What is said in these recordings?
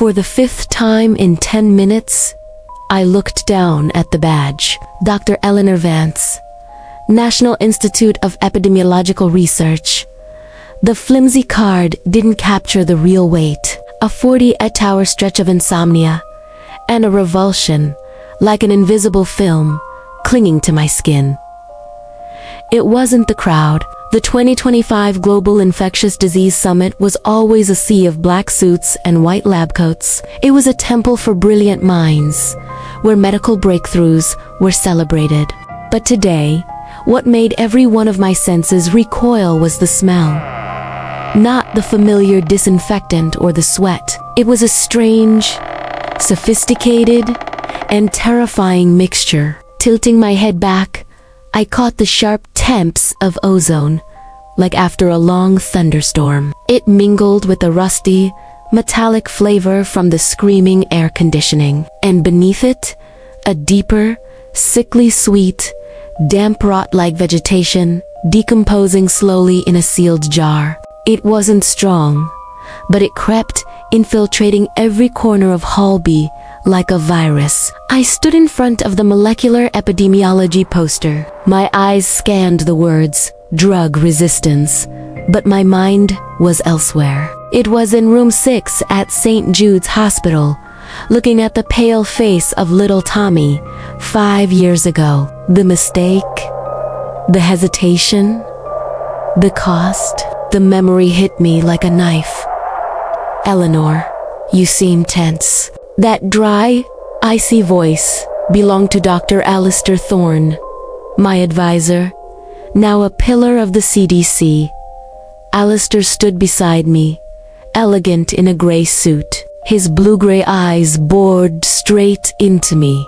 For the 5th time in 10 minutes, I looked down at the badge. Dr. Eleanor Vance, National Institute of Epidemiological Research. The flimsy card didn't capture the real weight. A 48-hour stretch of insomnia and a revulsion, like an invisible film, clinging to my skin. It wasn't the crowd. The 2025 Global Infectious Disease Summit was always a sea of black suits and white lab coats. It was a temple for brilliant minds, where medical breakthroughs were celebrated. But today, what made every one of my senses recoil was the smell. Not the familiar disinfectant or the sweat. It was a strange, sophisticated, and terrifying mixture. Tilting my head back, I caught the sharp temps of ozone, like after a long thunderstorm. It mingled with the rusty, metallic flavor from the screaming air conditioning. And beneath it, a deeper, sickly sweet, damp rot-like vegetation, decomposing slowly in a sealed jar. It wasn't strong, but it crept, infiltrating every corner of Hall B like a virus. I stood in front of the molecular epidemiology poster. My eyes scanned the words, drug resistance, but my mind was elsewhere. It was in room 6 at St. Jude's Hospital, looking at the pale face of little Tommy 5 years ago. The mistake, the hesitation, the cost. The memory hit me like a knife. Eleanor, you seem tense. That dry, icy voice belonged to Dr. Alistair Thorne, my advisor, now a pillar of the CDC. Alistair stood beside me, elegant in a gray suit. His blue-gray eyes bored straight into me,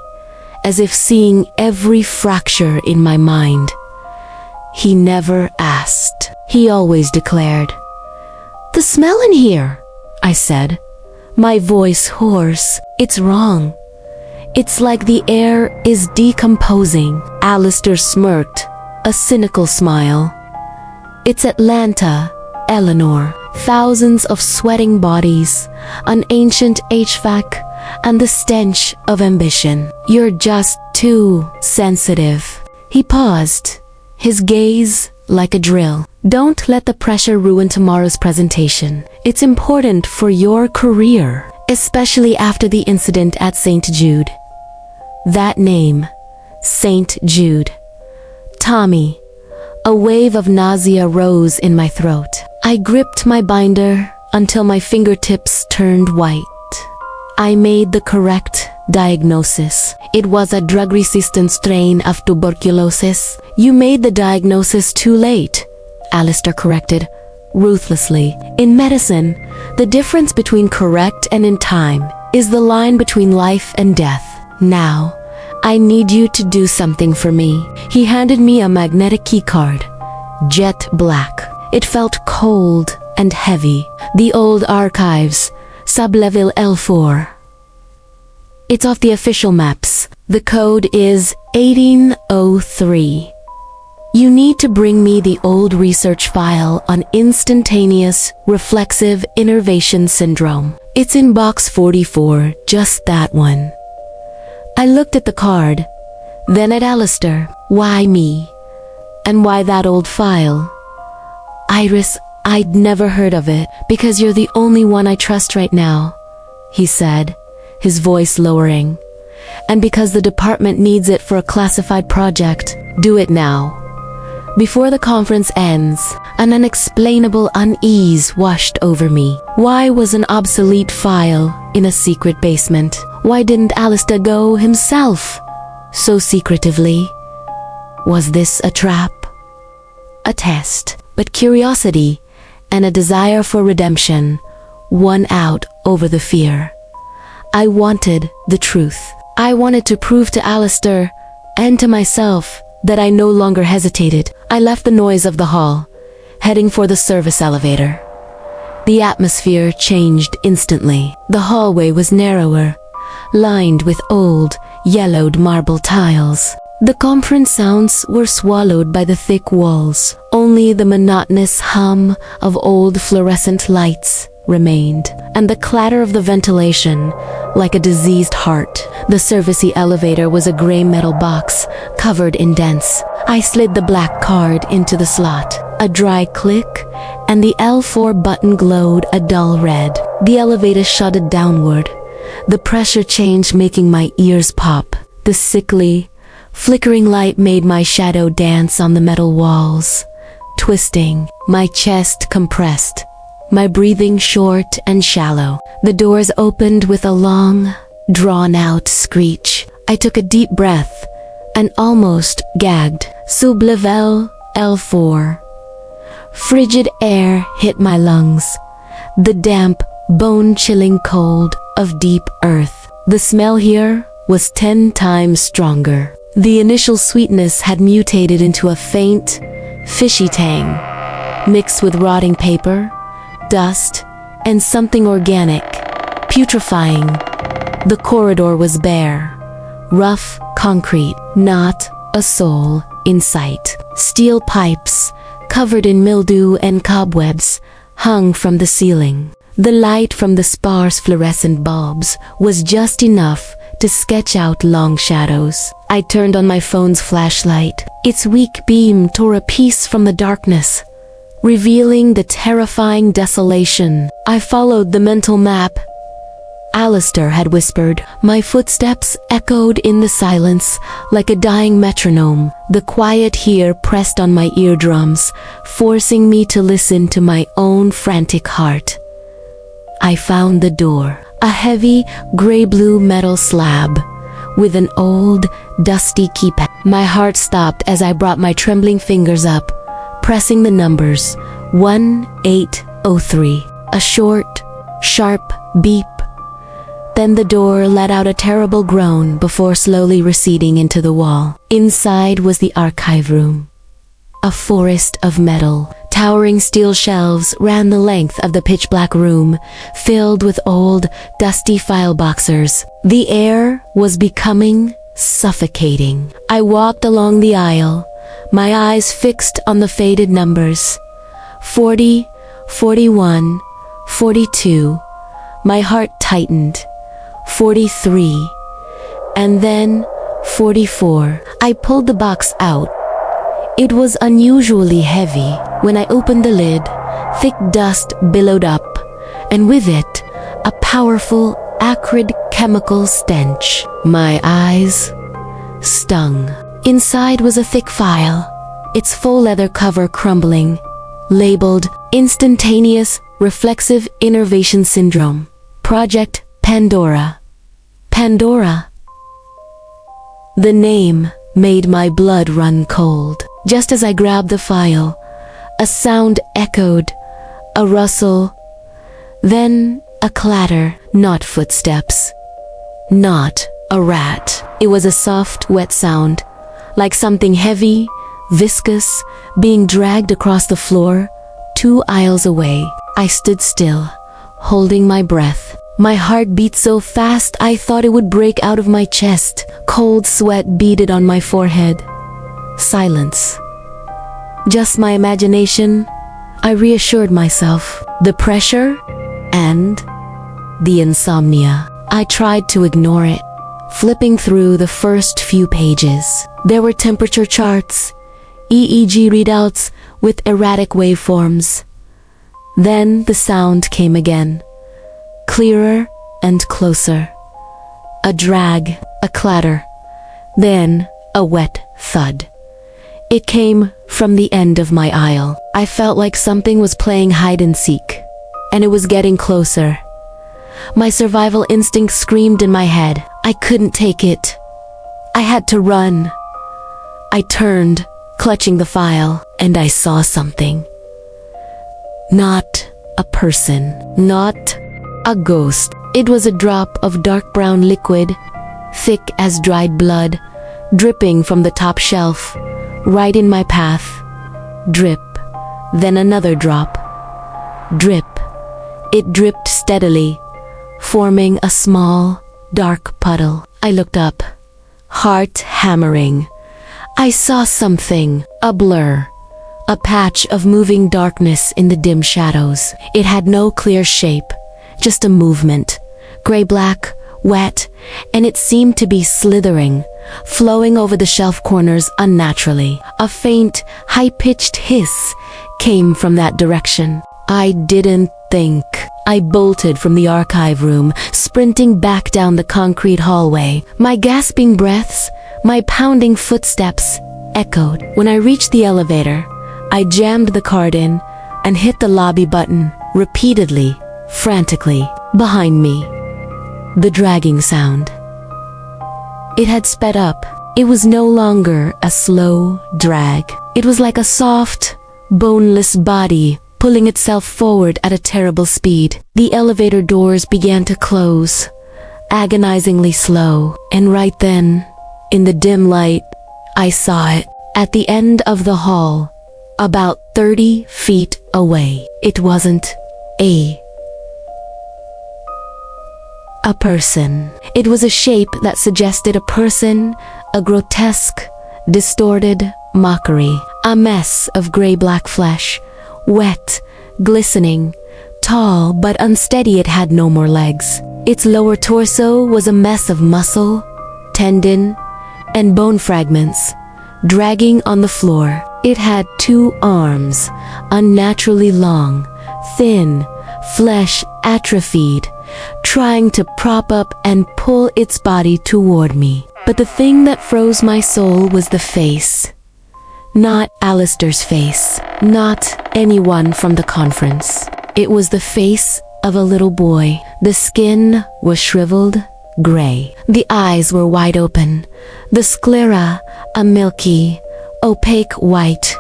as if seeing every fracture in my mind. He never asked. He always declared. "The smell in here," I said, my voice hoarse. "It's wrong. It's like the air is decomposing." Alistair smirked, a cynical smile. "It's Atlanta, Eleanor. Thousands of sweating bodies, an ancient HVAC, and the stench of ambition. You're just too sensitive." He paused, his gaze like a drill. "Don't let the pressure ruin tomorrow's presentation. It's important for your career, especially after the incident at St. Jude." That name, St. Jude. Tommy. A wave of nausea rose in my throat. I gripped my binder until my fingertips turned white. I made the correct diagnosis. It was a drug-resistant strain of tuberculosis. "You made the diagnosis too late," Alistair corrected, ruthlessly. "In medicine, the difference between correct and in time is the line between life and death. Now, I need you to do something for me." He handed me a magnetic keycard, jet black. It felt cold and heavy. "The old archives, sublevel L4. It's off the official maps. The code is 1803. You need to bring me the old research file on instantaneous reflexive innervation syndrome. It's in box 44, just that one." I looked at the card, then at Alistair. "Why me? And why that old file?" "Iris, I'd never heard of it." "Because you're the only one I trust right now," he said, his voice lowering. "And because the department needs it for a classified project. Do it now, before the conference ends." An unexplainable unease washed over me. Why was an obsolete file in a secret basement? Why didn't Alistair go himself so secretively? Was this a trap? A test? But curiosity and a desire for redemption won out over the fear. I wanted the truth. I wanted to prove to Alistair and to myself that I no longer hesitated. I left the noise of the hall, heading for the service elevator. The atmosphere changed instantly. The hallway was narrower, lined with old, yellowed marble tiles. The conference sounds were swallowed by the thick walls. Only the monotonous hum of old fluorescent lights remained, and the clatter of the ventilation, like a diseased heart. The servicey elevator was a gray metal box covered in dents. I slid the black card into the slot. A dry click, and the L4 button glowed a dull red. The elevator shuddered downward, the pressure change making my ears pop. The sickly, flickering light made my shadow dance on the metal walls, twisting, my chest compressed, my breathing short and shallow. The doors opened with a long, drawn-out screech. I took a deep breath and almost gagged. Sub-level L4. Frigid air hit my lungs, the damp, bone-chilling cold of deep earth. The smell here was 10 times stronger. The initial sweetness had mutated into a faint, fishy tang, mixed with rotting paper, dust, and something organic, putrefying. The corridor was bare, rough concrete, not a soul in sight. Steel pipes, covered in mildew and cobwebs, hung from the ceiling. The light from the sparse fluorescent bulbs was just enough to sketch out long shadows. I turned on my phone's flashlight. Its weak beam tore a piece from the darkness, revealing the terrifying desolation. I followed the mental map Alistair had whispered. My footsteps echoed in the silence like a dying metronome. The quiet here pressed on my eardrums, forcing me to listen to my own frantic heart. I found the door, a heavy gray-blue metal slab with an old, dusty keypad. My heart stopped as I brought my trembling fingers up, pressing the numbers 1803. A short, sharp beep. Then the door let out a terrible groan before slowly receding into the wall. Inside was the archive room. A forest of metal. Towering steel shelves ran the length of the pitch-black room, filled with old, dusty file boxers. The air was becoming suffocating. I walked along the aisle, my eyes fixed on the faded numbers. 40, 41, 42. My heart tightened. 43. And then 44. I pulled the box out. It was unusually heavy. When I opened the lid, thick dust billowed up, and with it, a powerful, acrid chemical stench. My eyes stung. Inside was a thick file, its faux leather cover crumbling, labeled Instantaneous Reflexive Innervation Syndrome. Project Pandora. Pandora. The name made my blood run cold. Just as I grabbed the file, a sound echoed, a rustle, then a clatter. Not footsteps, not a rat. It was a soft, wet sound, like something heavy, viscous, being dragged across the floor 2 aisles away. I stood still, holding my breath. My heart beat so fast I thought it would break out of my chest. Cold sweat beaded on my forehead. Silence. Just my imagination, I reassured myself. The pressure and the insomnia. I tried to ignore it, flipping through the first few pages. There were temperature charts, EEG readouts with erratic waveforms. Then the sound came again, clearer and closer. A drag, a clatter, then a wet thud. It came from the end of my aisle. I felt like something was playing hide and seek, and it was getting closer. My survival instinct screamed in my head. I couldn't take it. I had to run. I turned, clutching the file, and I saw something. Not a person, not a ghost. It was a drop of dark brown liquid, thick as dried blood, dripping from the top shelf, right in my path. Drip, then another drop. Drip. It dripped steadily, forming a small, dark puddle. I looked up, heart hammering. I saw something, a blur, a patch of moving darkness in the dim shadows. It had no clear shape, just a movement, gray-black, wet, and it seemed to be slithering, flowing over the shelf corners unnaturally. A faint, high-pitched hiss came from that direction. I didn't think. I bolted from the archive room, sprinting back down the concrete hallway. My gasping breaths, my pounding footsteps echoed. When I reached the elevator, I jammed the card in and hit the lobby button repeatedly, frantically. Behind me, the dragging sound. It had sped up. It was no longer a slow drag. It was like a soft, boneless body pulling itself forward at a terrible speed. The elevator doors began to close, agonizingly slow. And right then, in the dim light, I saw it. At the end of the hall, about 30 feet away. It wasn't a person. It was a shape that suggested a person, a grotesque, distorted mockery. A mess of gray-black flesh, wet, glistening, tall but unsteady. It had no more legs. Its lower torso was a mess of muscle, tendon, and bone fragments, dragging on the floor. It had 2 arms, unnaturally long, thin, flesh atrophied, trying to prop up and pull its body toward me. But the thing that froze my soul was the face. Not Alistair's face, not anyone from the conference. It was the face of a little boy. The skin was shriveled gray. The eyes were wide open, the sclera a milky, opaque white.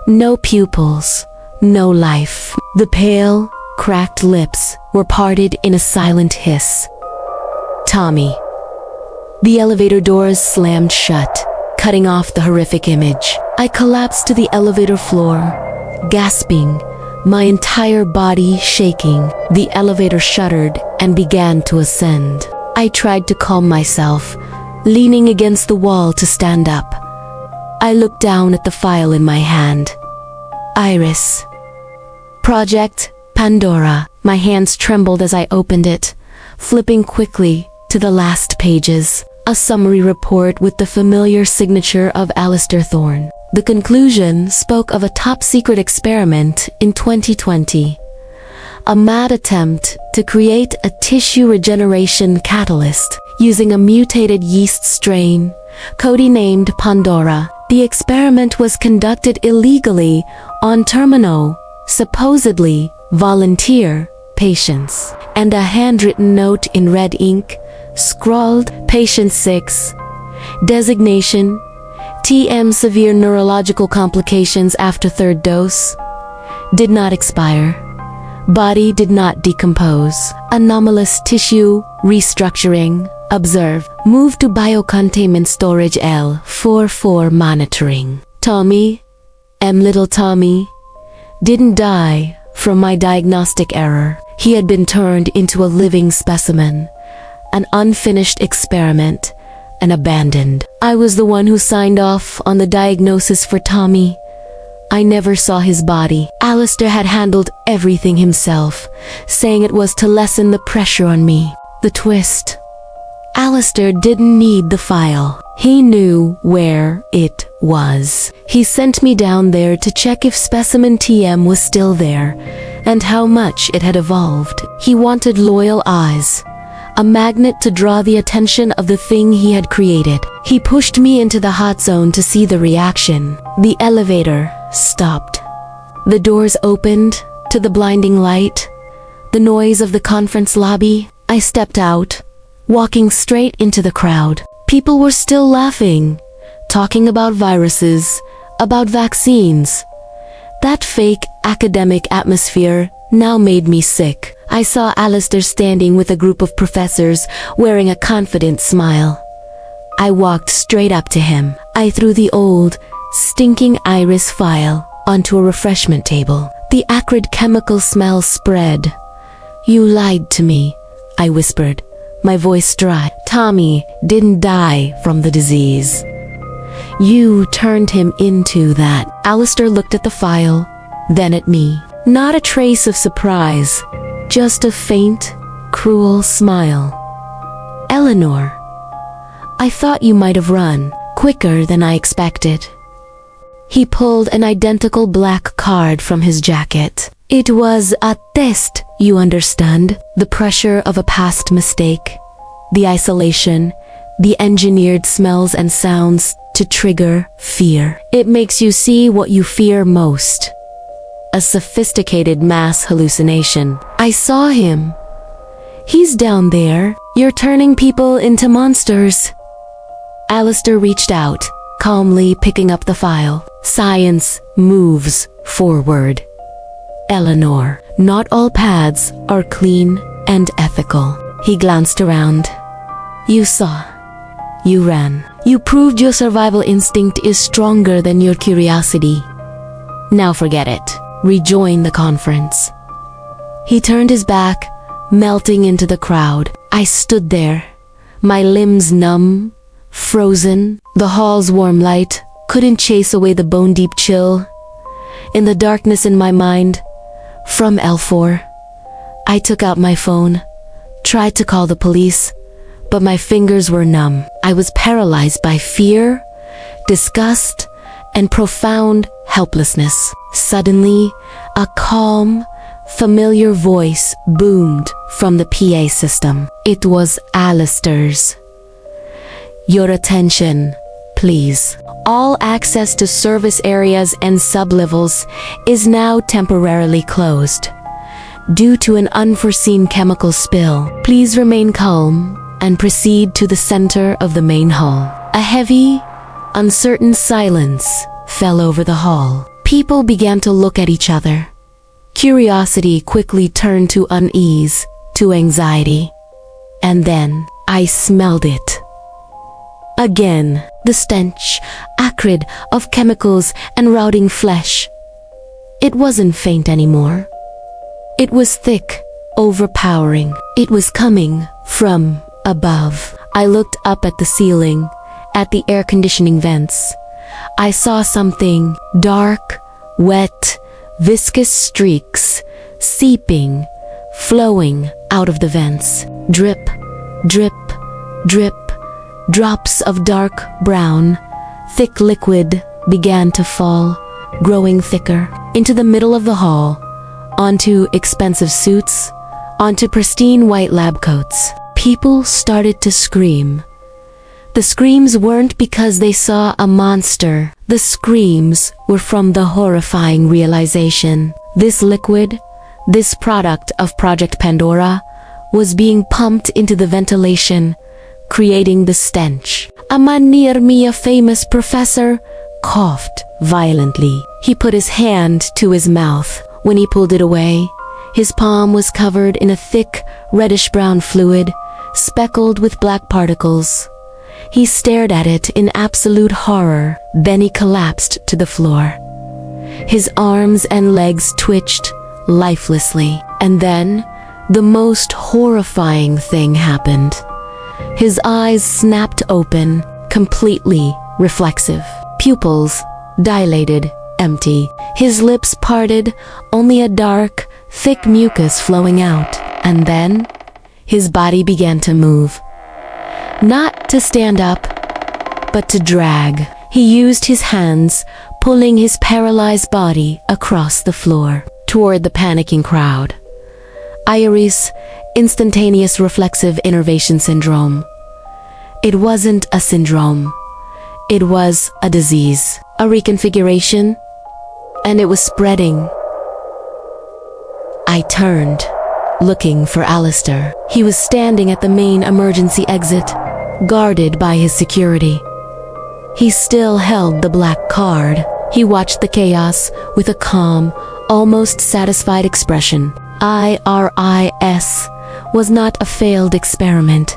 No pupils, no life. The pale, cracked lips were parted in a silent hiss. Tommy. The elevator doors slammed shut, cutting off the horrific image. I collapsed to the elevator floor, gasping, my entire body shaking. The elevator shuddered and began to ascend. I tried to calm myself, leaning against the wall to stand up. I looked down at the file in my hand. Iris. Project Pandora. My hands trembled as I opened it, flipping quickly to the last pages. A summary report with the familiar signature of Alistair Thorne. The conclusion spoke of a top-secret experiment in 2020. A mad attempt to create a tissue regeneration catalyst using a mutated yeast strain, codenamed Pandora. The experiment was conducted illegally on supposedly volunteer patients. And a handwritten note in red ink, scrawled, Patient 6, designation, TM severe neurological complications after 3rd dose, did not expire. Body did not decompose. Anomalous tissue restructuring observed. Move to biocontainment storage L44 monitoring. Tommy, little Tommy, didn't die from my diagnostic error. He had been turned into a living specimen, an unfinished experiment, and abandoned. I was the one who signed off on the diagnosis for Tommy. I never saw his body. Alistair had handled everything himself, saying it was to lessen the pressure on me. The twist. Alistair didn't need the file. He knew where it was. He sent me down there to check if specimen TM was still there, and how much it had evolved. He wanted loyal eyes, a magnet to draw the attention of the thing he had created. He pushed me into the hot zone to see the reaction. The elevator stopped. The doors opened to the blinding light, the noise of the conference lobby. I stepped out, walking straight into the crowd. People were still laughing, talking about viruses, about vaccines. That fake academic atmosphere now made me sick. I saw Alistair standing with a group of professors, wearing a confident smile. I walked straight up to him. I threw the old, stinking Iris file onto a refreshment table. The acrid chemical smell spread. "You lied to me," I whispered, my voice dry. "Tommy didn't die from the disease. You turned him into that. Alistair looked at the file, then at me. Not a trace of surprise, just a faint, cruel smile. Eleanor, I thought you might have run quicker than I expected. He pulled an identical black card from his jacket. It was a test, you understand. The pressure of a past mistake, the isolation, the engineered smells and sounds to trigger fear. It makes you see what you fear most. A sophisticated mass hallucination. I saw him. He's down there. You're turning people into monsters. Alistair reached out, calmly picking up the file. Science moves forward. Eleanor, not all paths are clean and ethical. He glanced around. You saw. You ran. You proved your survival instinct is stronger than your curiosity. Now forget it. Rejoin the conference. He turned his back, melting into the crowd. I stood there, my limbs numb, frozen. The hall's warm light couldn't chase away the bone-deep chill. In the darkness in my mind, from L4, I took out my phone, tried to call the police, but my fingers were numb. I was paralyzed by fear, disgust, and profound helplessness. Suddenly, a calm, familiar voice boomed from the PA system. It was Alistair's. Your attention, please. All access to service areas and sublevels is now temporarily closed. Due to an unforeseen chemical spill, please remain calm and proceed to the center of the main hall. A heavy, uncertain silence fell over the hall. People began to look at each other. Curiosity quickly turned to unease, to anxiety. And then I smelled it. Again, the stench, acrid, of chemicals and rotting flesh. It wasn't faint anymore. It was thick, overpowering. It was coming from above. I looked up at the ceiling, at the air conditioning vents. I saw something dark, wet, viscous streaks, seeping, flowing out of the vents. Drip, drip, drip. Drops of dark brown, thick liquid began to fall, growing thicker, into the middle of the hall, onto expensive suits, onto pristine white lab coats. People started to scream. The screams weren't because they saw a monster. The screams were from the horrifying realization. This liquid, this product of Project Pandora, was being pumped into the ventilation, creating the stench. A man near me, a famous professor, coughed violently. He put his hand to his mouth. When he pulled it away, his palm was covered in a thick, reddish-brown fluid, speckled with black particles. He stared at it in absolute horror. Then he collapsed to the floor. His arms and legs twitched lifelessly. And then, the most horrifying thing happened. His eyes snapped open, completely reflexive. Pupils dilated, empty. His lips parted, only a dark, thick mucus flowing out. And then, his body began to move. Not to stand up, but to drag. He used his hands, pulling his paralyzed body across the floor, toward the panicking crowd. IRIS, instantaneous reflexive innervation syndrome. It wasn't a syndrome. It was a disease, a reconfiguration, and it was spreading. I turned, looking for Alistair. He was standing at the main emergency exit, guarded by his security. He still held the black card. He watched the chaos with a calm, almost satisfied expression. IRIS was not a failed experiment.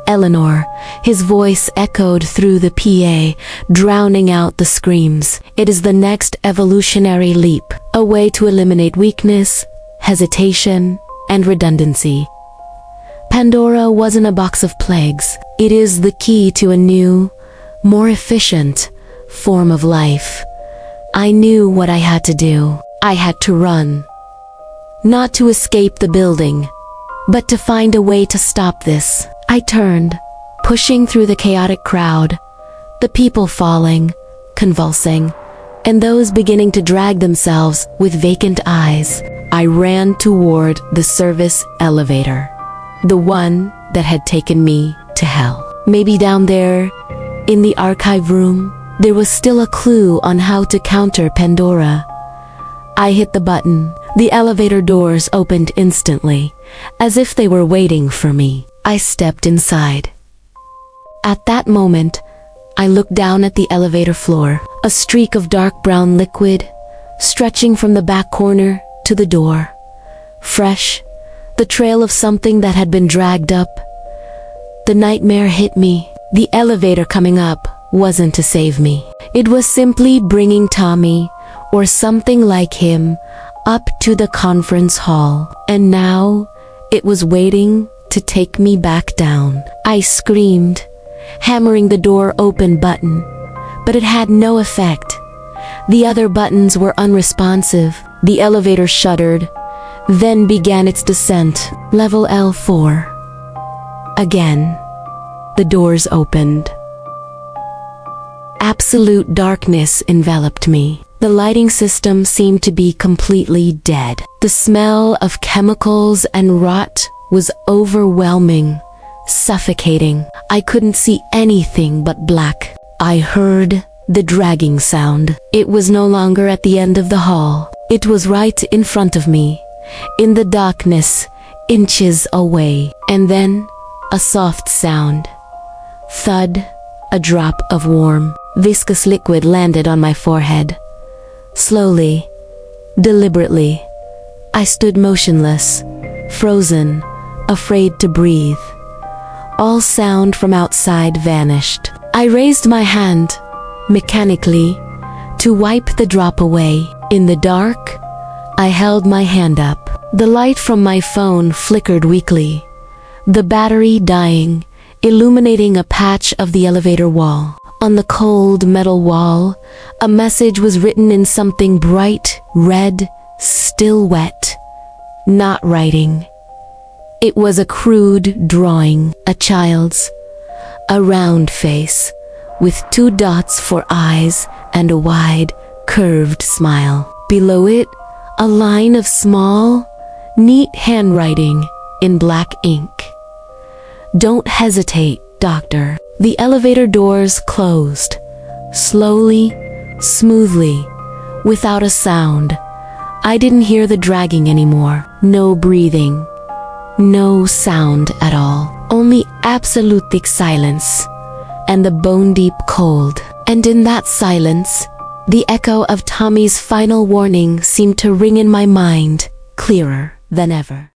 Eleanor, his voice echoed through the PA, drowning out the screams. It is the next evolutionary leap, a way to eliminate weakness, hesitation, and redundancy. Pandora wasn't a box of plagues. It is the key to a new, more efficient, form of life. I knew what I had to do. I had to run. Not to escape the building, but to find a way to stop this. I turned, pushing through the chaotic crowd, the people falling, convulsing, and those beginning to drag themselves with vacant eyes. I ran toward the service elevator, the one that had taken me to hell. Maybe down there, in the archive room, there was still a clue on how to counter Pandora. I hit the button. The elevator doors opened instantly, as if they were waiting for me. I stepped inside. At that moment, I looked down at the elevator floor, a streak of dark brown liquid stretching from the back corner to the door. Fresh, the trail of something that had been dragged up. The nightmare hit me. The elevator coming up wasn't to save me. It was simply bringing Tommy, or something like him, up to the conference hall. And now, it was waiting to take me back down. I screamed, hammering the door open button, but it had no effect. The other buttons were unresponsive. The elevator shuddered, then began its descent. Level L4. Again, the doors opened. Absolute darkness enveloped me. The lighting system seemed to be completely dead. The smell of chemicals and rot was overwhelming, suffocating. I couldn't see anything but black. I heard the dragging sound. It was no longer at the end of the hall. It was right in front of me, in the darkness, inches away. And then, a soft sound. Thud, a drop of warm, viscous liquid landed on my forehead. Slowly, deliberately, I stood motionless, frozen, afraid to breathe. All sound from outside vanished. I raised my hand, mechanically, to wipe the drop away. In the dark, I held my hand up. The light from my phone flickered weakly, the battery dying, illuminating a patch of the elevator wall. On the cold metal wall, a message was written in something bright, red, still wet. Not writing. It was a crude drawing, a child's. A round face, with 2 dots for eyes and a wide, curved smile. Below it, a line of small, neat handwriting in black ink. Don't hesitate, doctor. The elevator doors closed, slowly, smoothly, without a sound. I didn't hear the dragging anymore. No breathing. No sound at all. Only absolute thick silence and the bone-deep cold. And in that silence, the echo of Tommy's final warning seemed to ring in my mind, clearer than ever.